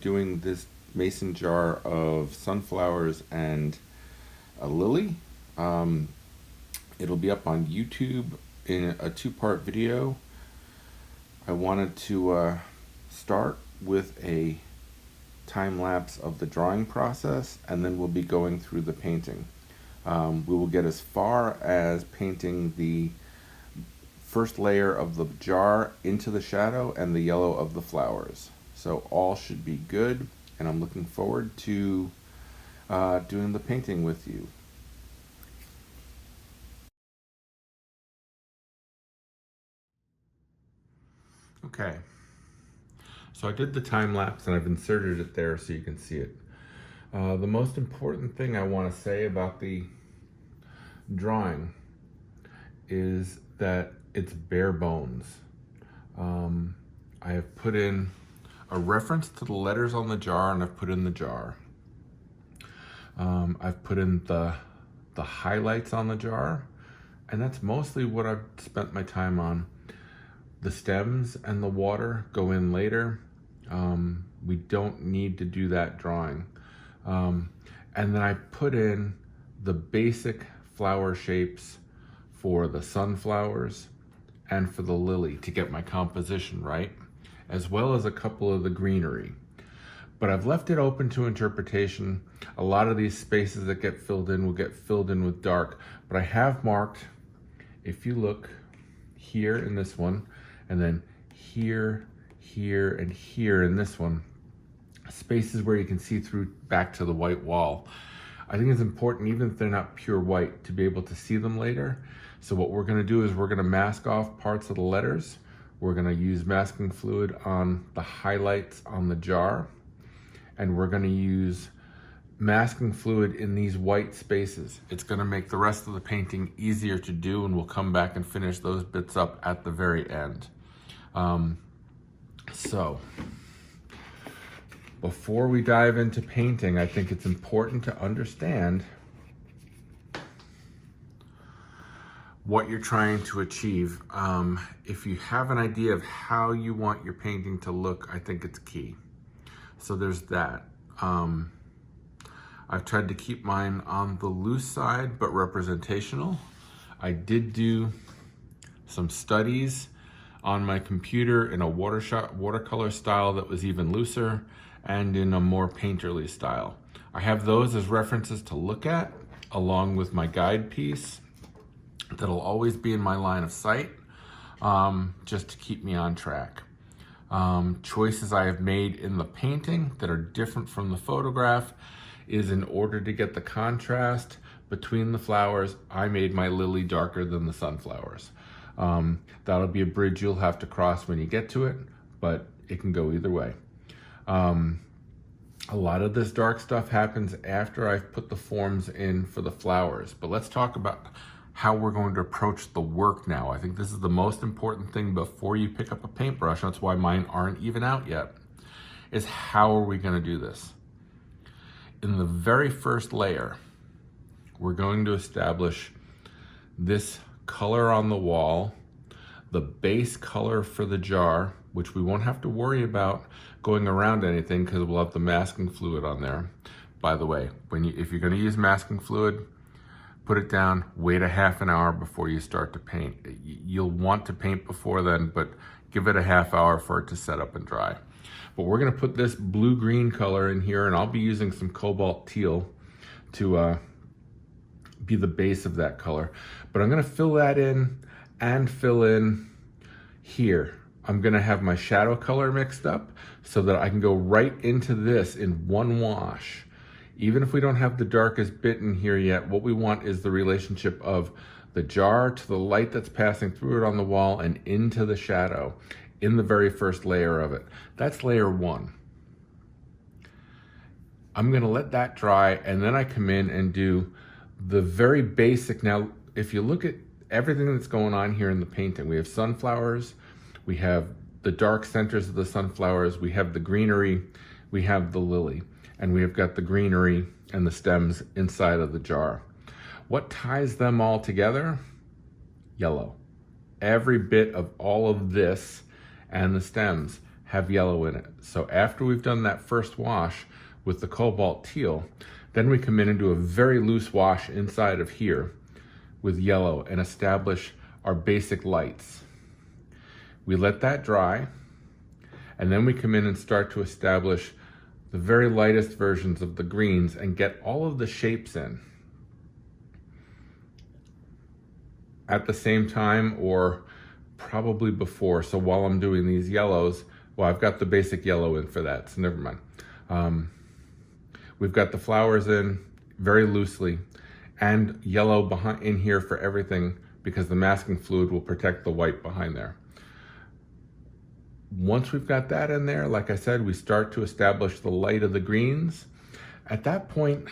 doing this mason jar of sunflowers and a lily. Um, It'll be up on YouTube in a two-part video. I wanted to start with a time lapse of the drawing process, and then we'll be going through the painting. We will get as far as painting the first layer of the jar into the shadow and the yellow of the flowers. So all should be good, and I'm looking forward to doing the painting with you. Okay, so I did the time lapse and I've inserted it there so you can see it. The most important thing I want to say about the drawing is that it's bare bones. I have put in a reference to the letters on the jar, and I've put in the jar. I've put in the highlights on the jar, and that's mostly what I've spent my time on. The stems and the water go in later. We don't need to do that drawing. And then I put in the basic flower shapes for the sunflowers and for the lily to get my composition right, as well as a couple of the greenery. But I've left it open to interpretation. A lot of these spaces that get filled in will get filled in with dark, but I have marked, if you look here in this one, and then here, here, and here in this one, spaces where you can see through back to the white wall. I think it's important, even if they're not pure white, to be able to see them later. So what we're gonna do is we're gonna mask off parts of the letters. We're gonna use masking fluid on the highlights on the jar, and we're gonna use masking fluid in these white spaces. It's gonna make the rest of the painting easier to do, and we'll come back and finish those bits up at the very end. So before we dive into painting, I think it's important to understand what you're trying to achieve. If you have an idea of how you want your painting to look, I think it's key. So there's that. I've tried to keep mine on the loose side, but representational. I did do some studies on my computer in a watercolor style that was even looser, and in a more painterly style. I have those as references to look at, along with my guide piece that'll always be in my line of sight, just to keep me on track. Choices I have made in the painting that are different from the photograph is in order to get the contrast between the flowers. I made my lily darker than the sunflowers. That'll be a bridge you'll have to cross when you get to it, but it can go either way. A lot of this dark stuff happens after I've put the forms in for the flowers, but let's talk about how we're going to approach the work now. I think this is the most important thing before you pick up a paintbrush. That's why mine aren't even out yet, is how are we going to do this? In the very first layer, we're going to establish this color on the wall, the base color for the jar, which we won't have to worry about going around anything because we'll have the masking fluid on there. By the way, if you're going to use masking fluid, put it down, wait a half an hour before you start to paint. You'll want to paint before then, but give it a half hour for it to set up and dry. But we're going to put this blue-green color in here, and I'll be using some cobalt teal to be the base of that color. But I'm going to fill that in and fill in here. I'm going to have my shadow color mixed up so that I can go right into this in one wash. Even if we don't have the darkest bit in here yet, what we want is the relationship of the jar to the light that's passing through it on the wall and into the shadow in the very first layer of it. That's layer one. I'm going to let that dry, and then I come in and do the very basic. Now, if you look at everything that's going on here in the painting, we have sunflowers, we have the dark centers of the sunflowers, we have the greenery, we have the lily, and we have got the greenery and the stems inside of the jar. What ties them all together? Yellow. Every bit of all of this and the stems have yellow in it. So after we've done that first wash with the cobalt teal, then we come in and do a very loose wash inside of here with yellow and establish our basic lights. We let that dry, and then we come in and start to establish the very lightest versions of the greens and get all of the shapes in at the same time, or probably before. So while I'm doing these yellows, well, I've got the basic yellow in for that, so never mind. We've got the flowers in very loosely and yellow behind in here for everything, because the masking fluid will protect the white behind there. Once we've got that in there, like I said, we start to establish the light of the greens. At that point,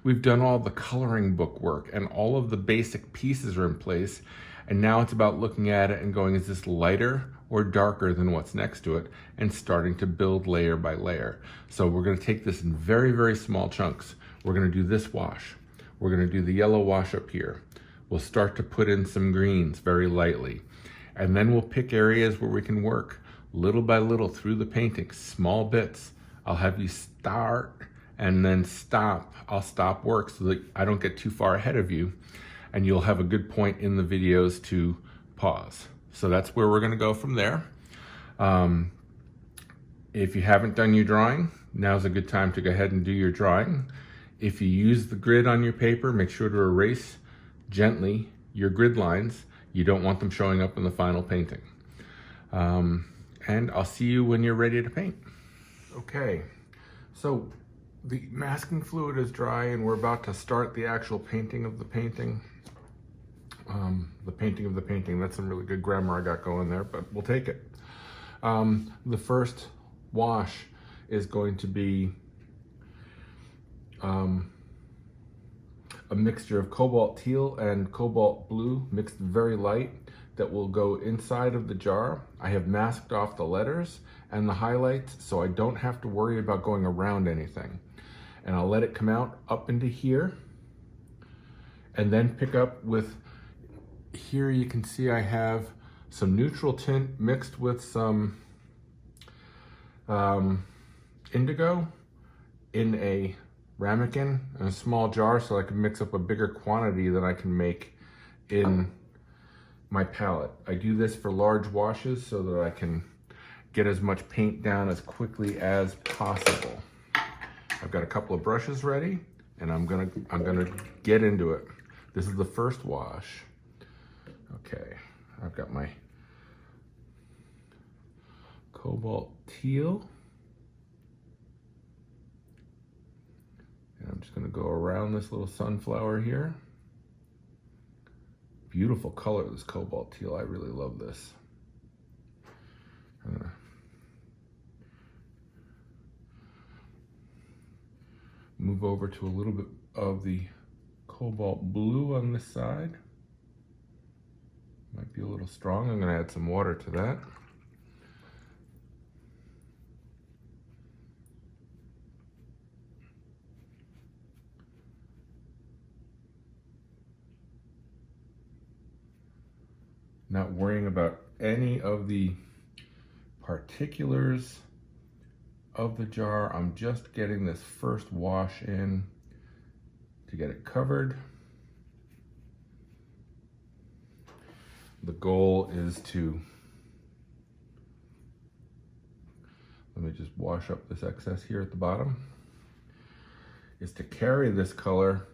we've done all the coloring book work and all of the basic pieces are in place. And now it's about looking at it and going, is this lighter or darker than what's next to it? And starting to build layer by layer. So we're gonna take this in very, very small chunks. We're gonna do this wash. We're gonna do the yellow wash up here. We'll start to put in some greens very lightly. And then we'll pick areas where we can work little by little through the painting, small bits. I'll have you start and then stop. I'll stop work so that I don't get too far ahead of you, and you'll have a good point in the videos to pause. So that's where we're gonna go from there. If you haven't done your drawing, now's a good time to go ahead and do your drawing. If you use the grid on your paper, make sure to erase gently your grid lines. You don't want them showing up in the final painting. And I'll see you when you're ready to paint. Okay, so the masking fluid is dry and we're about to start the actual painting of the painting. That's some really good grammar I got going there, but we'll take it. The first wash is going to be a mixture of cobalt teal and cobalt blue mixed very light that will go inside of the jar. I have masked off the letters and the highlights so I don't have to worry about going around anything. And I'll let it come out up into here and then pick up with, here you can see I have some neutral tint mixed with some indigo in a ramekin in a small jar so I can mix up a bigger quantity than I can make in my palette. I do this for large washes so that I can get as much paint down as quickly as possible. I've got a couple of brushes ready and I'm gonna get into it. This is the first wash. Okay, I've got my cobalt teal. And I'm just gonna go around this little sunflower here. Beautiful color, this cobalt teal. I really love this. I'm gonna move over to a little bit of the cobalt blue on this side. Might be a little strong. I'm gonna add some water to that. Not worrying about any of the particulars of the jar. I'm just getting this first wash in to get it covered. The goal is to, let me just wash up this excess here at the bottom, is to carry this color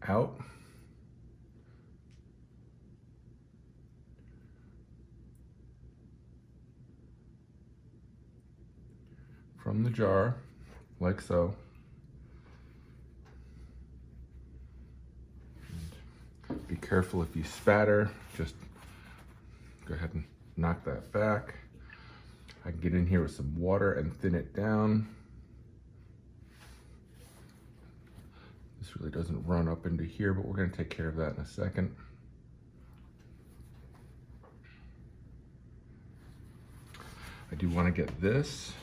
out from the jar, like so. And be careful if you spatter, just go ahead and knock that back. I can get in here with some water and thin it down. This really doesn't run up into here, but we're gonna take care of that in a second. I do wanna get this.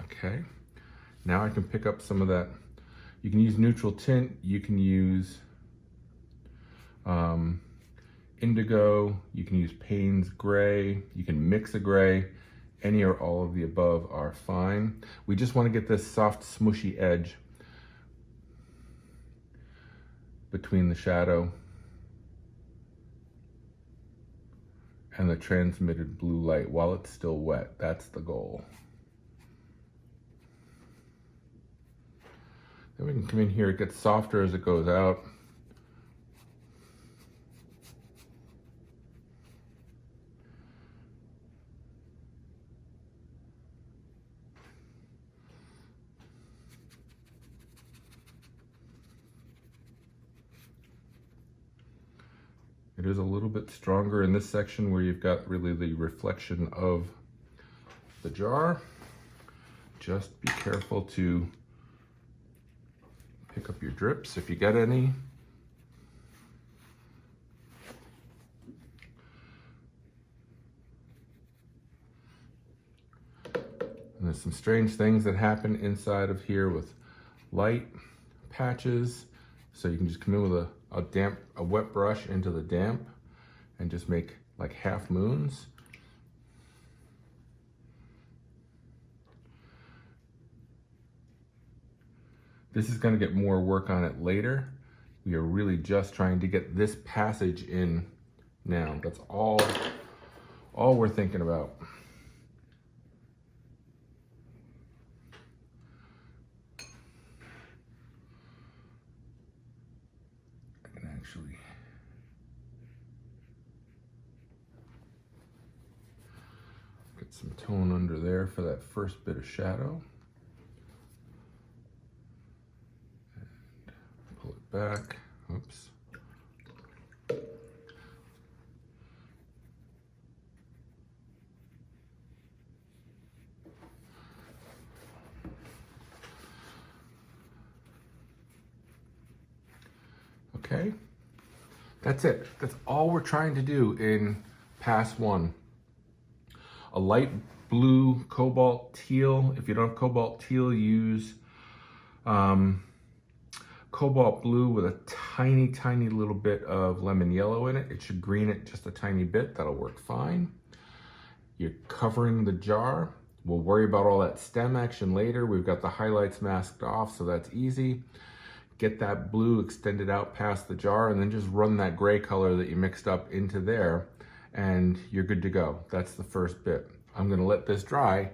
Okay, now I can pick up some of that. You can use neutral tint, you can use indigo, you can use Payne's gray, you can mix a gray, any or all of the above are fine. We just want to get this soft smushy edge between the shadow and the transmitted blue light while it's still wet. That's the goal. Then we can come in here, it gets softer as it goes out. It is a little bit stronger in this section where you've got really the reflection of the jar. Just be careful to pick up your drips if you get any. And there's some strange things that happen inside of here with light patches. So you can just come in with a wet brush into the damp and just make like half moons. This is going to get more work on it later. We are really just trying to get this passage in now. That's all we're thinking about. I can actually get some tone under there for that first bit of shadow. Back, oops. Okay, that's it. That's all we're trying to do in pass one. A light blue cobalt teal. If you don't have cobalt teal, use cobalt blue with a tiny little bit of lemon yellow in it. It should green it just a tiny bit. That'll work fine. You're covering the jar. We'll worry about all that stem action later. We've got the highlights masked off, so that's easy. Get that blue extended out past the jar and then just run that gray color that you mixed up into there and you're good to go. That's the first bit. I'm gonna let this dry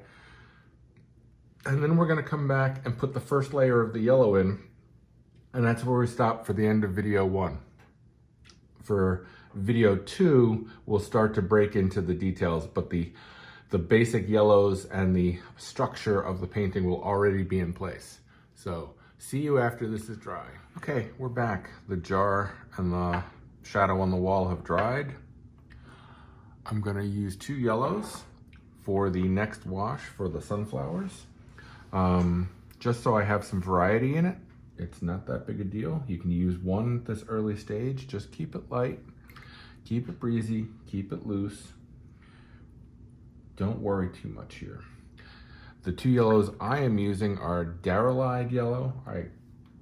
and then we're gonna come back and put the first layer of the yellow in. And that's where we stop for the end of video one. For video two, we'll start to break into the details, but the basic yellows and the structure of the painting will already be in place. So see you after this is dry. Okay, we're back. The jar and the shadow on the wall have dried. I'm gonna use 2 yellows for the next wash for the sunflowers, just so I have some variety in it. It's not that big a deal. You can use 1 at this early stage. Just keep it light, keep it breezy, keep it loose. Don't worry too much here. The 2 yellows I am using are Darylide yellow. I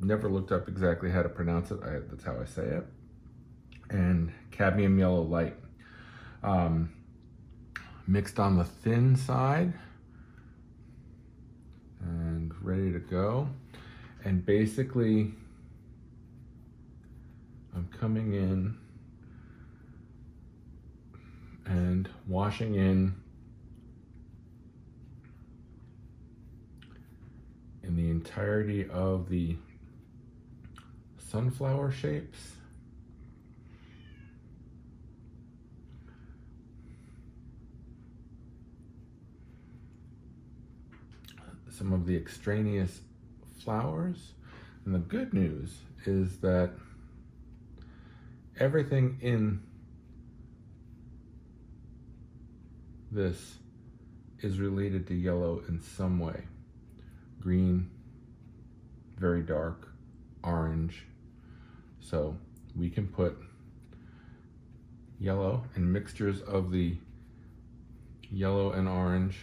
never looked up exactly how to pronounce it. That's how I say it. And cadmium yellow light. Mixed on the thin side and ready to go. And basically, I'm coming in and washing in the entirety of the sunflower shapes. Some of the extraneous flowers. And the good news is that everything in this is related to yellow in some way. Green, very dark, orange. So we can put yellow and mixtures of the yellow and orange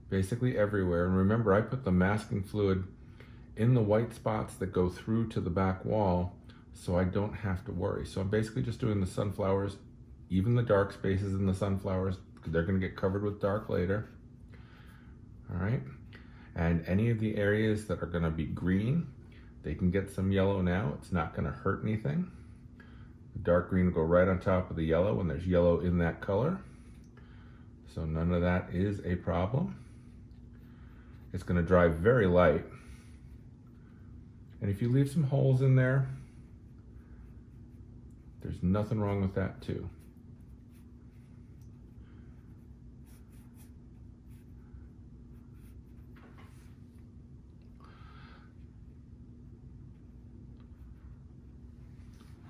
basically everywhere. And remember, I put the masking fluid in the white spots that go through to the back wall so I don't have to worry. So I'm basically just doing the sunflowers even the dark spaces in the sunflowers, because they're going to get covered with dark later. All right, and any of the areas that are going to be green, they can get some yellow now. It's not going to hurt anything. The dark green will go right on top of the yellow, and there's yellow in that color. So none of that is a problem. It's going to dry very light. And if you leave some holes in there, there's nothing wrong with that too.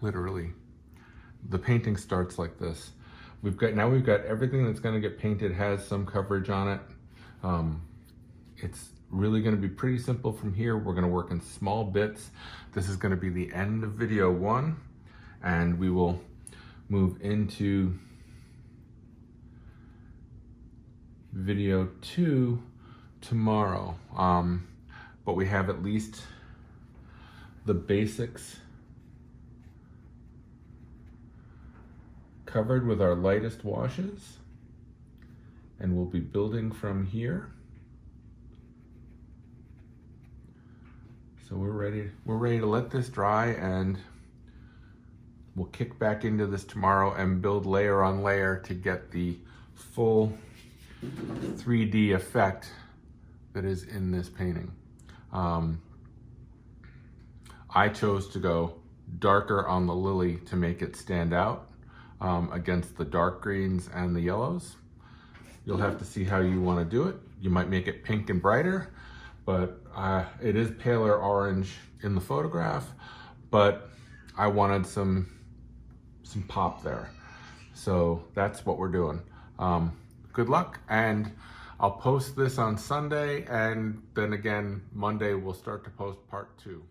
Literally, the painting starts like this. We've got everything that's going to get painted has some coverage on it. It's really going to be pretty simple from here. We're going to work in small bits. This is going to be the end of video 1, and we will move into video 2 tomorrow. But we have at least the basics covered with our lightest washes, and we'll be building from here. So we're ready to let this dry, and we'll kick back into this tomorrow and build layer on layer to get the full 3D effect that is in this painting. I chose to go darker on the lily to make it stand out against the dark greens and the yellows. You'll have to see how you want to do it. You might make it pink and brighter, but it is paler orange in the photograph, but I wanted some pop there. So that's what we're doing. Good luck, and I'll post this on Sunday, and then again Monday we'll start to post part 2.